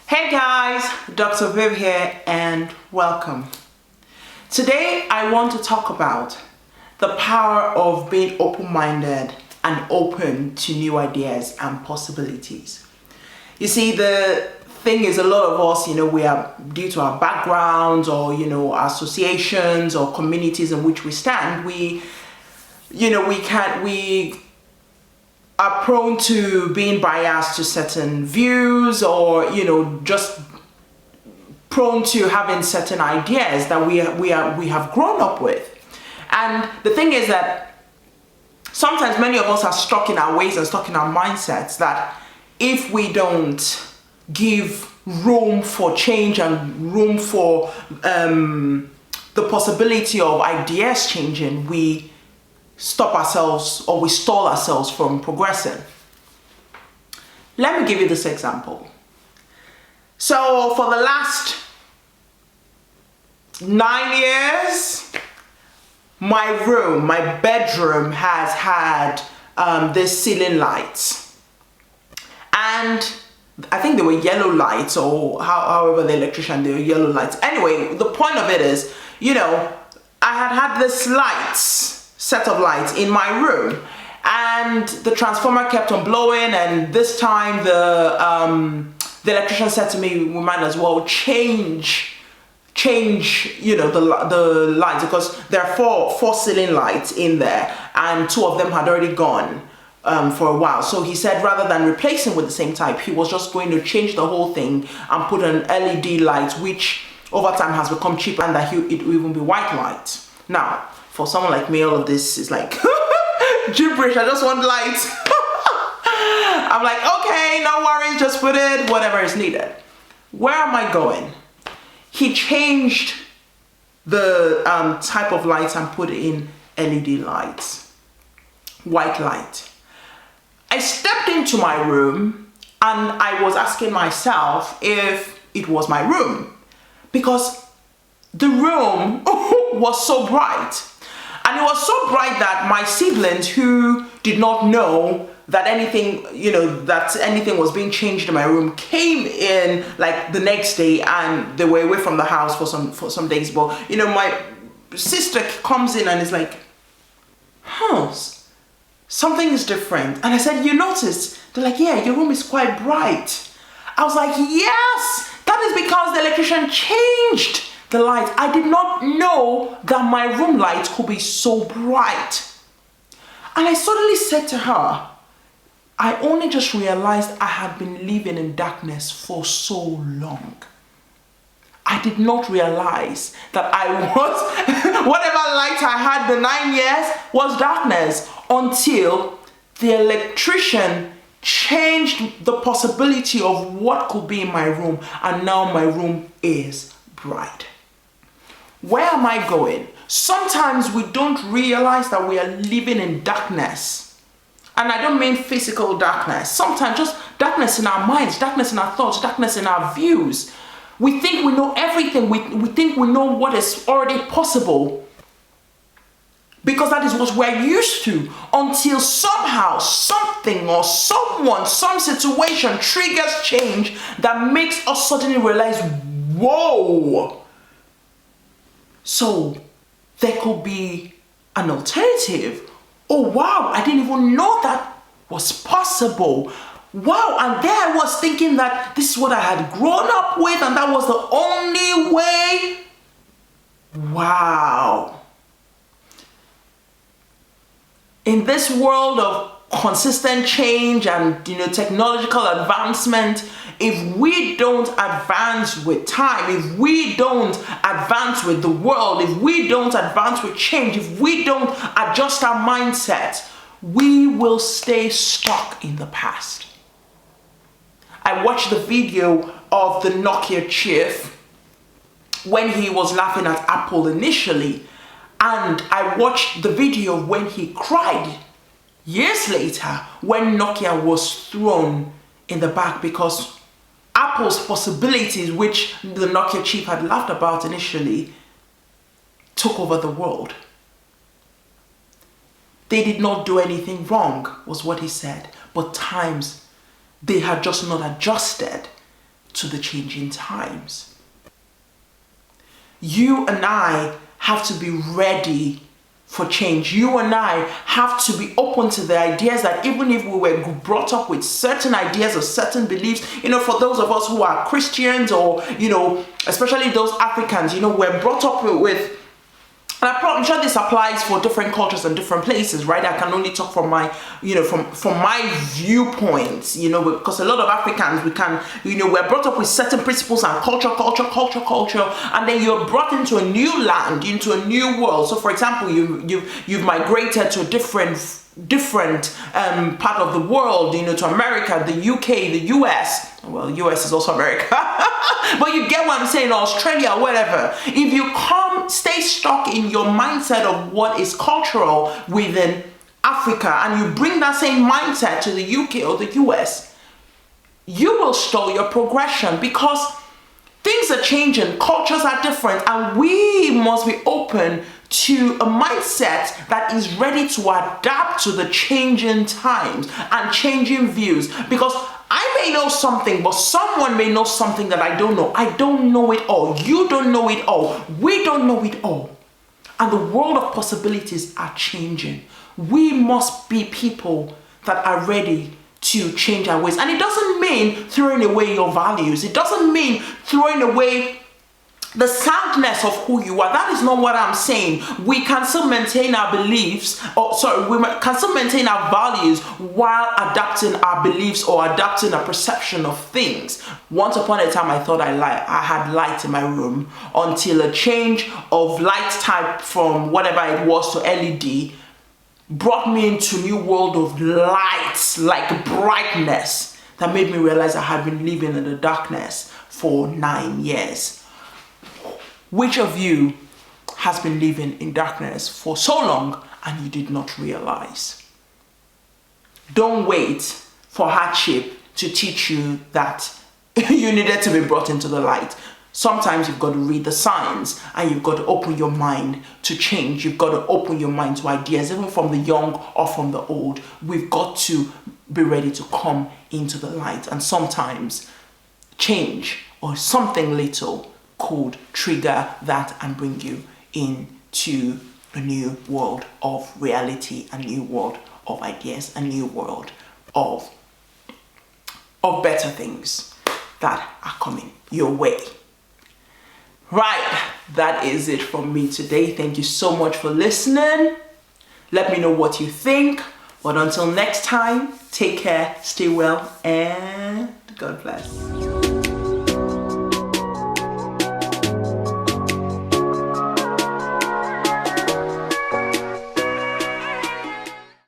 Hey guys, Dr. Viv here and welcome. Today I want to talk about the power of being open-minded and open to new ideas and possibilities. You see, the thing is, a lot of us, we are, due to our backgrounds or, our associations or communities in which we stand, we are prone to being biased to certain views or just prone to having certain ideas that we have grown up with. And the thing is that sometimes many of us are stuck in our ways and stuck in our mindsets that if we don't give room for change and room for the possibility of ideas changing, we stop ourselves or we stall ourselves from progressing. Let me give you this example. So for the last 9 years, my bedroom has had this ceiling lights, and I think they were yellow lights, or however the electrician, they were yellow lights. Anyway, the point of it is, I had this set of lights in my room, and the transformer kept on blowing, and this time the electrician said to me, we might as well change the lights, because there are four ceiling lights in there and 2 of them had already gone for a while. So he said rather than replacing with the same type, he was just going to change the whole thing and put an LED light, which over time has become cheaper, and that it will even be white light. Now, for someone like me, all of this is like gibberish. I just want light. I'm like, okay, no worries, just put it, whatever is needed. Where am I going? He changed the type of lights and put in LED lights, white light. I stepped into my room and I was asking myself if it was my room, because the room was so bright. And it was so bright that my siblings, who did not know that anything was being changed in my room, came in like the next day, and they were away from the house for some days. But my sister comes in and is like, something is different. And I said, you noticed? They're like, yeah, your room is quite bright. I was like, yes, that is because the electrician changed the light. I did not know that my room light could be so bright. And I suddenly said to her, I only just realized I had been living in darkness for so long. I did not realize that whatever light I had the 9 years was darkness, until the electrician changed the possibility of what could be in my room, and now my room is bright. Where am I going? Sometimes we don't realize that we are living in darkness. And I don't mean physical darkness. Sometimes just darkness in our minds, darkness in our thoughts, darkness in our views. We think we know everything. We think we know what is already possible, because that is what we're used to, until somehow something or someone, some situation triggers change that makes us suddenly realize, whoa! So there could be an alternative. Oh wow, I didn't even know that was possible. Wow, and there I was thinking that this is what I had grown up with, and that was the only way. Wow. In this world of consistent change and technological advancement, if we don't advance with time, if we don't advance with the world, if we don't advance with change, if we don't adjust our mindset, we will stay stuck in the past. I watched the video of the Nokia chief when he was laughing at Apple initially, and I watched the video when he cried years later when Nokia was thrown in the back, because Apple's possibilities, which the Nokia chief had laughed about initially, took over the world. They did not do anything wrong, was what he said, but times they had just not adjusted to the changing times. You and I have to be ready for change. You and I have to be open to the ideas that even if we were brought up with certain ideas or certain beliefs, for those of us who are Christians, or, especially those Africans, we're brought up with, and I'm sure this applies for different cultures and different places, right? I can only talk from my, from my viewpoints, because a lot of Africans, we're brought up with certain principles and culture, and then you're brought into a new land, into a new world. So, for example, you've migrated to a different part of the world, to America, the UK, the US. Well, US is also America. But you get what I'm saying, Australia, whatever. If you stay stuck in your mindset of what is cultural within Africa, and you bring that same mindset to the UK or the US, you will stall your progression, because things are changing, cultures are different, and we must be open to a mindset that is ready to adapt to the changing times and changing views. Because I may know something, but someone may know something that I don't know. I don't know it all. You don't know it all. We don't know it all. And the world of possibilities are changing. We must be people that are ready to change our ways. And it doesn't mean throwing away your values. It doesn't mean throwing away the soundness of who you are. That is not what I'm saying. We can still maintain our beliefs, we can still maintain our values while adapting our beliefs or adapting a perception of things. Once upon a time, I thought I had light in my room, until a change of light type from whatever it was to LED brought me into a new world of lights, like brightness, that made me realize I had been living in the darkness for 9 years. Which of you has been living in darkness for so long and you did not realize? Don't wait for hardship to teach you that you needed to be brought into the light. Sometimes you've got to read the signs, and you've got to open your mind to change. You've got to open your mind to ideas, even from the young or from the old. We've got to be ready to come into the light. And sometimes change or something little could trigger that and bring you into a new world of reality, a new world of ideas, a new world of better things that are coming your way. Right, that is it from me today. Thank you so much for listening. Let me know what you think. But until next time, take care, stay well, and God bless.